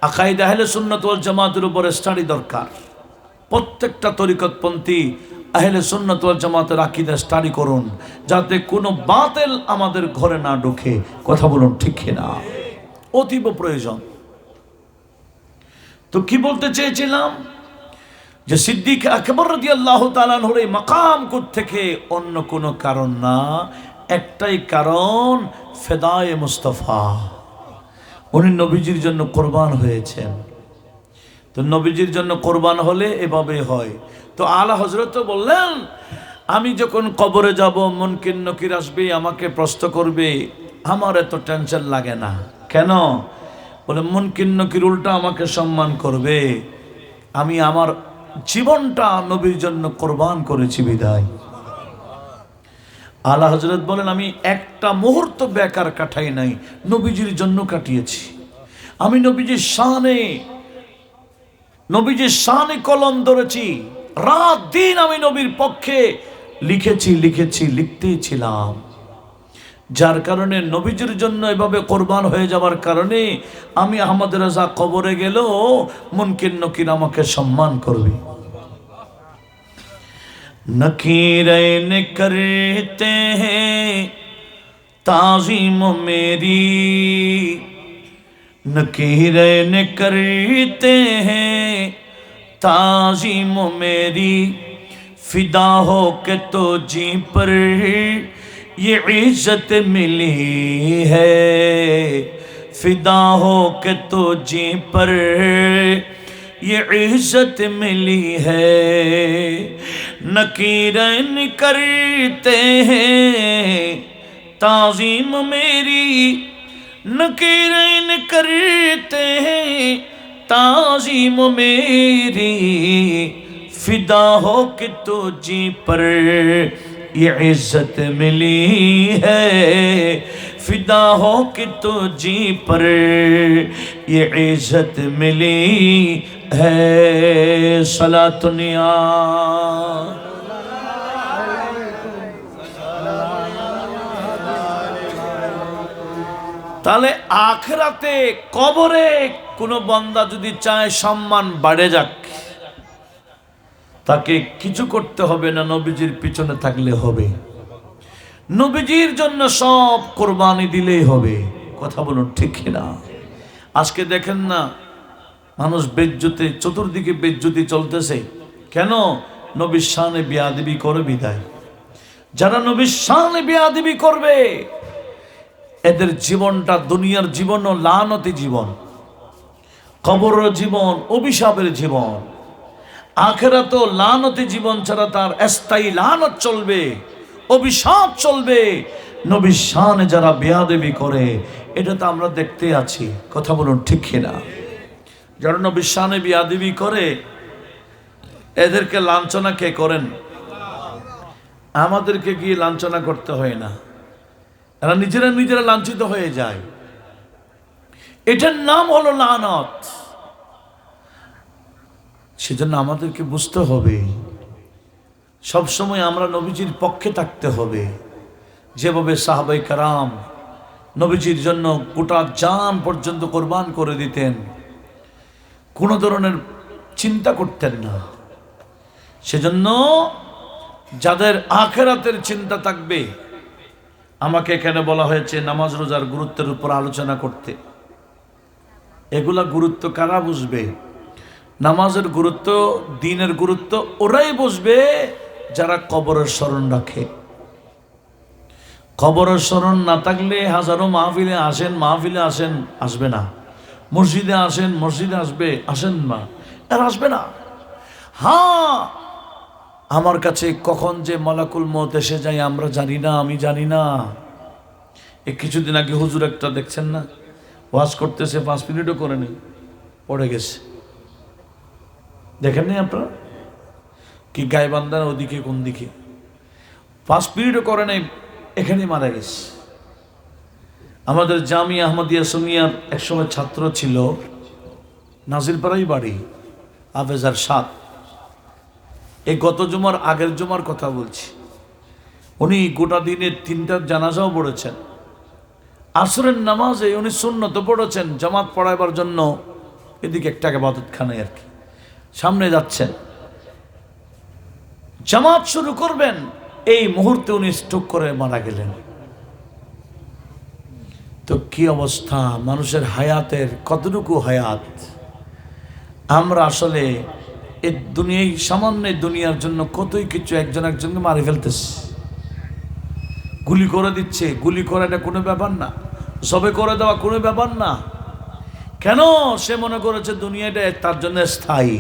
Speaker 1: আকাইদা আহলে সুন্নাত ওয়াল জামাতের উপরে স্টাডি দরকার। প্রত্যেকটা তরিকতপন্থী আহলে সুন্নাত ওয়াল জামাতের আকীদা স্টাডি করুন, যাতে কোনো বাতিল আমাদের ঘরে না ঢোকে। কথা বলুন ঠিক কিনা? অতীব প্রয়োজন। তো কি বলতে চেয়েছিলাম, যে সিদ্দিক আকবর রাদিয়াল্লাহু তাআলা আনহুর এই মাকাম থেকে অন্য কোনো কারণ না, একটাই কারণ, ফেদায়ে মুস্তাফা। উনি নবীজির জন্য কোরবান হয়েছেন। তো নবীজির জন্য কোরবান হলে এভাবে হয়। তো আলা হযরত বললেন, আমি যখন কবরে যাব, মুনকির নকির আসবে, আমাকে প্রশ্ন করবে, আমার এত টেনশন লাগে না। কেন? বলে মুনকির নকির উল্টা আমাকে সম্মান করবে, আমি আমার জীবনটা নবীর জন্য কোরবান করেছি বিদায়। আলা হযরত বলেন, আমি একটা মুহূর্ত বেকার কাটাই নাই, নবীজির জন্য কাটিয়েছি। আমি নবীজির শানে কলম ধরেছি, রাত দিন আমি নবীর পক্ষে লিখতেই ছিলাম। যার কারণে নবীজির জন্য এভাবে কোরবান হয়ে যাওয়ার কারণে আমি আহমদ রাজা কবরে গেলেও মুনকির নকির আমাকে সম্মান করবে। नकीरैन करते हैं ताज़ीम मेरी, नकीरैन करते हैं ताज़ीम मेरी, फिदा हो के तो जी पर ये इज्जत मिली है, फिदा हो के तो जी पर ये इज्जत मिली है। नकीरन करते हैं ताज़ीम मेरी, नकीरन करते हैं ताज़ीम मेरी, फिदा हो कि तुझी पर ये इज्जत मिली है, फिदा हो कि तुझी पर ये इज्जत मिली है। सलातुनिया তাহলে আখিরাতে কবরে কোনো বান্দা যদি চায় সম্মান বাড়ে যাক, তাকে কিছু করতে হবে না, নবীজির পিছনে থাকলে হবে, নবীজির জন্য সব কোরবানি দিলেই হবে। কথা বলুন ঠিক কিনা? আজকে দেখেন না, মানুষ বেজ্জতি, চতুর্দিকে বেজ্জতি চলতেছে কেন? নবীর শানে বেয়াদবি করে বিদায়। যারা নবীর শানে বেয়াদবি করবে, এদের জীবনটা দুনিয়ার জীবন ও লানতি জীবন, কবরের জীবন অভিশাপের জীবন, আখিরাত লানতি জীবন ছাড়া তার স্থায়ী লানত চলবে, অভিশাপ চলবে। নবীর শানে যারা বেয়াদবি করে, এটা তো আমরা দেখতে আছি। কথা বলুন ঠিক কিনা? যারা নবীর শানে বেয়াদবি করে, এদেরকে লাঞ্ছনা কে করেন? আমাদেরকে গিয়ে লাঞ্ছনা করতে হয় না, এরা নিজেরা লাঞ্ছিত হয়ে যায়। এটার নাম হলো লানত। সেজন্য আমাদেরকে বুঝতে হবে, সবসময় আমরা নবীজির পক্ষে থাকতে হবে। যেভাবে সাহাবায়ে কেরাম নবীজির জন্য গোটা জান পর্যন্ত কোরবান করে দিতেন, কোনো ধরনের চিন্তা করতেন না। সেজন্য যাদের আখিরাতের চিন্তা থাকবে, আমাকে এখানে বলা হয়েছে নামাজ রোজার গুরুত্বের উপর আলোচনা করতে। এগুলা গুরুত্ব কারা বুঝবে? নামাজের গুরুত্ব, দ্বীনের গুরুত্ব ওরাই বুঝবে যারা কবরের স্মরণ রাখে। কবরের স্মরণ না থাকলে হাজারো মাহফিলে আসেন, আসবে না। মসজিদে আসেন, মসজিদে আসেন না, আর আসবে না। হ্যাঁ, আমার কাছে কখন যে মালাকুল মউত এসে যায় আমরা জানি না, আমি জানি না। এই কিছুদিন আগে হুজুর একটা দেখছেন না, ওয়াজ করতেছে, 5 মিনিটও করেনি, পড়ে গেছে। দেখেন নি আপনারা? কি গাইবান্ধার ওদিকে কোন দিকে 5 মিনিটও করে নাই, এখানে মারা গেছে। আমাদের জামিয়া আহমদিয়া সুমিয়ার একসময় ছাত্র ছিল, নাজিরপাড়াই বাড়ি, আফেজার 7। এই গত জুমার আগের জুমার কথা বলছি। উনি গোটা দিনে 3টা জানাজাও পড়েছেন। আসরের নামাজে উনি সুন্নত পড়েছেন, জামাত পড়াইবার জন্য এদিকে একটা ইবাদতখানায় আর কি সামনে যাচ্ছেন, জামাত শুরু করবেন, এই মুহূর্তে উনি স্ট্রোক করে মারা গেলেন। তো কি অবস্থা মানুষের হায়াতের, কতটুকু হায়াত! আমরা আসলে এই দুনিয়ায়, সামান্য দুনিয়ার জন্য কতই কিছু একজনকে মারি ফেলতেছে, গুলি করে দিচ্ছে। গুলি করাটা কোনো ব্যাপার না, জবে করে দেওয়া কোনো ব্যাপার না। কেন? সে মনে করেছে দুনিয়াটা তার জন্য স্থায়ী।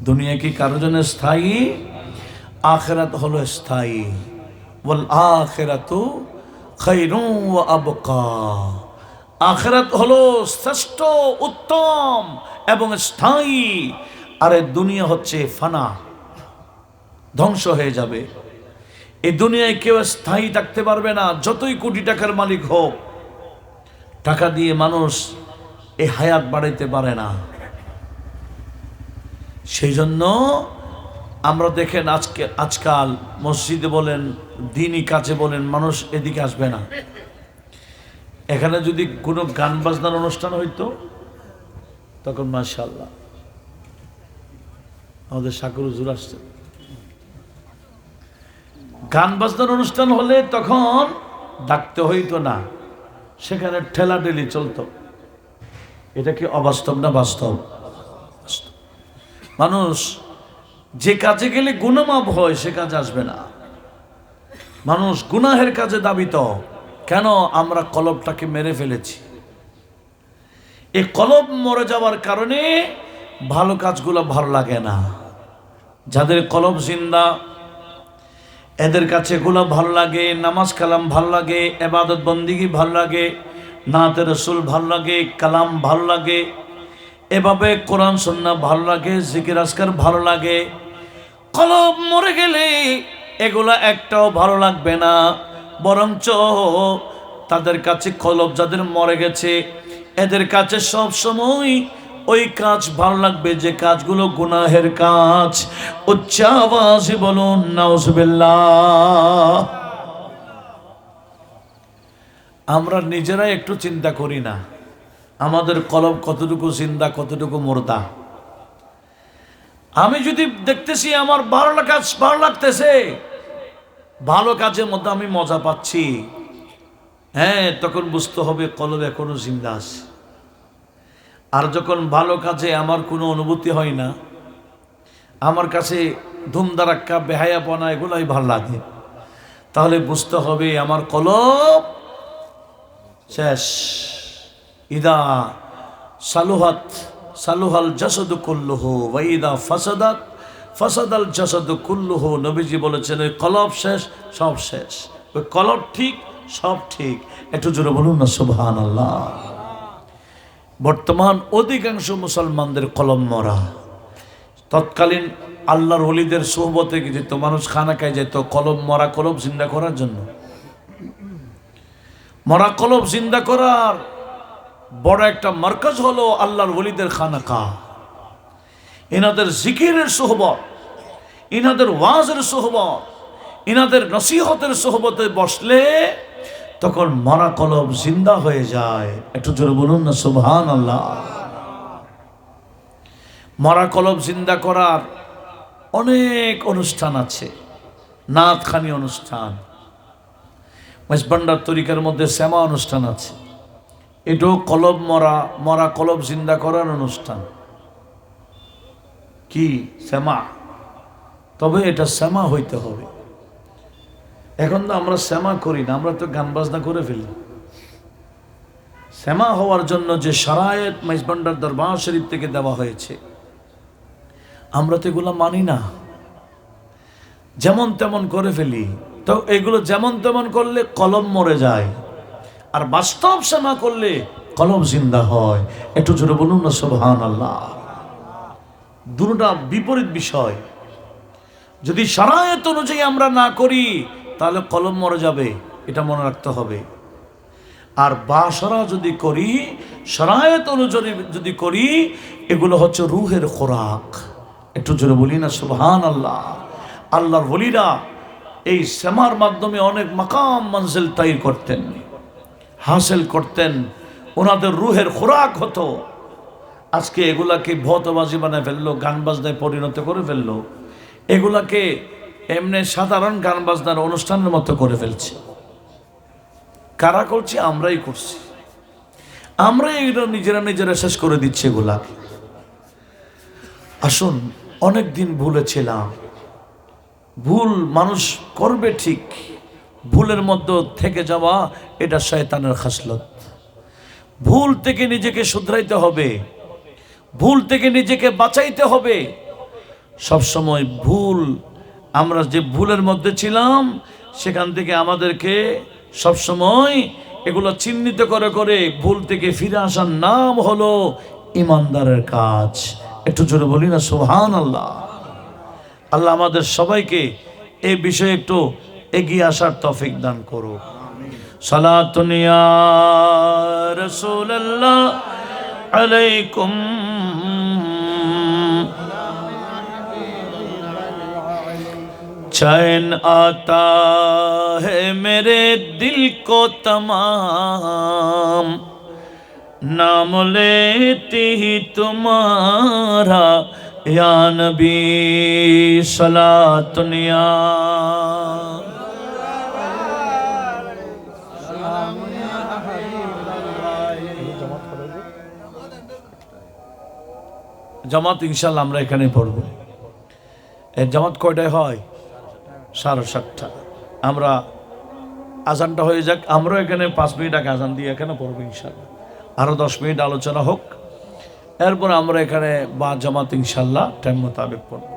Speaker 1: দুনিয়া কি কারোর জন্য স্থায়ী? আখিরাত হলো স্থায়ী। ওয়াল আখিরাতু খায়রুন ওয়া আবকা। আখিরাত হলো শ্রেষ্ঠ, উত্তম এবং স্থায়ী। আর এই দুনিয়া হচ্ছে ফানা, ধ্বংস হয়ে যাবে। এই দুনিয়ায় কেউ স্থায়ী থাকতে পারবে না, যতই কোটি টাকার মালিক হোক। টাকা দিয়ে মানুষ এই হায়াত বাড়াইতে পারে না। সেই জন্য আমরা দেখেন আজকাল মসজিদে বলেন, দ্বীনি কাজে বলেন, মানুষ এদিকে আসবে না। এখানে যদি কোনো গান বাজনার অনুষ্ঠান হইতো, তখন মাশাআল্লাহ আমাদের শাকুর হুজুর আসছে। গান বাজনার অনুষ্ঠান হলে তখন ডাকতে হইতো না, সেখানে ঠেলাঠেলি চলতো। এটা কি অবাস্তব না বাস্তব? মানুষ যে কাজে গেলে গুনাহমাপ হয়, সে কাজে আসবে না। মানুষ গুনাহের কাজে দাবিত। কেন? আমরা কলবটাকে মেরে ফেলেছি। এই কলব মরে যাওয়ার কারণে ভালো কাজগুলো ভালো লাগে না। যাদের কলব জিন্দা, এদের কাছে এগুলো ভালো লাগে, নামাজ কালাম ভালো লাগে, ইবাদত বন্দিগি ভালো লাগে, নাতে রসুল ভালো লাগে, কালাম ভালো লাগে, এভাবে কোরআন সুন্নাহ ভালো লাগে, জিকির আজকার ভালো লাগে। কলব মরে গেলে এগুলা একটাও ভালো লাগবে না, বরঞ্চ তাদের কাছে কলব যাদের মরে গেছে, এদের কাছে সব সময় ওই কাজ ভালো লাগবে যে কাজগুলো গুনাহের কাজ। উচ্চ আওয়াজে বলুন নাউজুবিল্লাহ। আমরা নিজেরাই একটু চিন্তা করি না আমাদের কলম কতটুকু জিন্দা কতটুকু মুর্দা। আমি যদি দেখতেছি আমার ভালো লাগতেছে, ভালো কাজের মধ্যে আমি মজা পাচ্ছি, হ্যাঁ, তখন বুঝতে হবে কলম এখনো জিন্দা আছে। আর যখন ভালো কাজে আমার কোনো অনুভূতি হয় না, আমার কাছে ধুমধারাক্কা বেহায়াপনা এগুলাই ভালো লাগে, তাহলে বুঝতে হবে আমার কলম শেষ। ইদা সালুহাল জাসাদু কুল্লুহু ওয়া ইদা ফাসাদাল জাসাদু কুল্লুহু। নবীজি বলেছেন ওই কলব শেষ, সব শেষ। ওই কলব ঠিক, সব ঠিক। একটু জোরে বলুন না সুবহানাল্লাহ। বর্তমান অধিকাংশ মুসলমানদের কলম মরা। তৎকালীন আল্লাহর ওলিদের সোহবতে যেত মানুষ, খানাকায় যেত কলম মরা কলব জিন্দা করার জন্য। মরা কলব জিন্দা করার বড় একটা মার্কাজ হলো আল্লাহর ওলিদের খানাকা। ইনাদের জিকিরের সোহবত, ইনাদের ওয়াজের সোহবত, ইনাদের নসিহতের সোহবতে বসলে তখন মরা কলব জিন্দা হয়ে যায়। একটু জোরে বলুন না সুবহানাল্লাহ। মরা কলব জিন্দা করার অনেক অনুষ্ঠান আছে, নাতখানি অনুষ্ঠান, মেজবান্ডার তরিকার মধ্যে শ্যামা অনুষ্ঠান আছে। এটাও কলব মরা কলব জিন্দা করার অনুষ্ঠান। কি শ্যামা? তবে এটা শ্যামা হইতে হবে। এখন তো আমরা শ্যামা করি না, আমরা তো গান বাজনা করে ফেলি। শ্যামা হওয়ার জন্য যে শারায়েত মেজবান্ডার দরবার শরীফ থেকে দেওয়া হয়েছে, আমরা তো এগুলো মানি না, যেমন তেমন করে ফেলি। তো এগুলো যেমন তেমন করলে কলম মরে যায়, আর বাস্তব শ্যামা করলে কলম জিন্দা হয়। একটু জোরে বলুন না সুবহানাল্লাহ। দুটোটা বিপরীত বিষয়। যদি শারায়েত অনুযায়ী আমরা না করি তাহলে কলম মরে যাবে, এটা মনে রাখতে হবে। আর বাসরা যদি করি, শারায়েত অনুযায়ী যদি করি, এগুলো হচ্ছে রুহের খোরাক। একটু জোরে বলি না সুবহানাল্লাহ। আল্লাহর ওলিরা এই শ্যামার মাধ্যমে অনেক মাকাম মঞ্জিল তাইর করতেন, হাসিল করতেন, ওনাদের রুহের খোরাক হতো। আজকে এগুলাকে ভতবাজি বানায় ফেললো, গান বাজনায় পরিণত করে ফেললো, এগুলাকে এমনি সাধারণ গান বাজনার অনুষ্ঠানের মতো করে ফেলছে। কারা করছি? আমরাই করছি। আমরাই এগুলো নিজেরা শেষ করে দিচ্ছি এগুলাকে। আসুন, অনেক দিন ভুলেছিলাম। ভুল মানুষ করবে ঠিক, ভুলের মধ্যে থেকে যাওয়া এটা শয়তানের খাসলত। ভুল থেকে নিজেকে শুধরাইতে হবে, ভুল থেকে নিজেকে বাঁচাইতে হবে। সবসময় ভুল, আমরা যে ভুলের মধ্যে ছিলাম সেখান থেকে আমাদেরকে সবসময় এগুলো চিহ্নিত করে করে ভুল থেকে ফিরে আসার নাম হলো ইমানদারের কাজ। একটু জোরে বলি না সুবহানাল্লাহ। আল্লাহ আমাদের সবাইকে এই বিষয়ে একটু এগিয়ে আসার তৌফিক দান করো। সালাতুন ইয়া রাসূলুল্লাহ আলাইকুম चैन आता है मेरे दिल को तमाम, नाम लेती ही तुम्हारा या नबी सलातुन या। জামাত ইনশাআল্লাহ আমরা এখানে পড়ব। এই জামাত কয়টায় হয়? 7:30। আমরা আজানটা হয়ে যাক, আমরা এখানে 5 মিনিট আগে আজান দিয়ে এখানে পড়বো ইনশাল্লাহ। আরো 10 মিনিট আলোচনা হোক, এরপর আমরা এখানে বা জামাত ইনশাল্লাহ টাইম মোতাবেক পড়বো।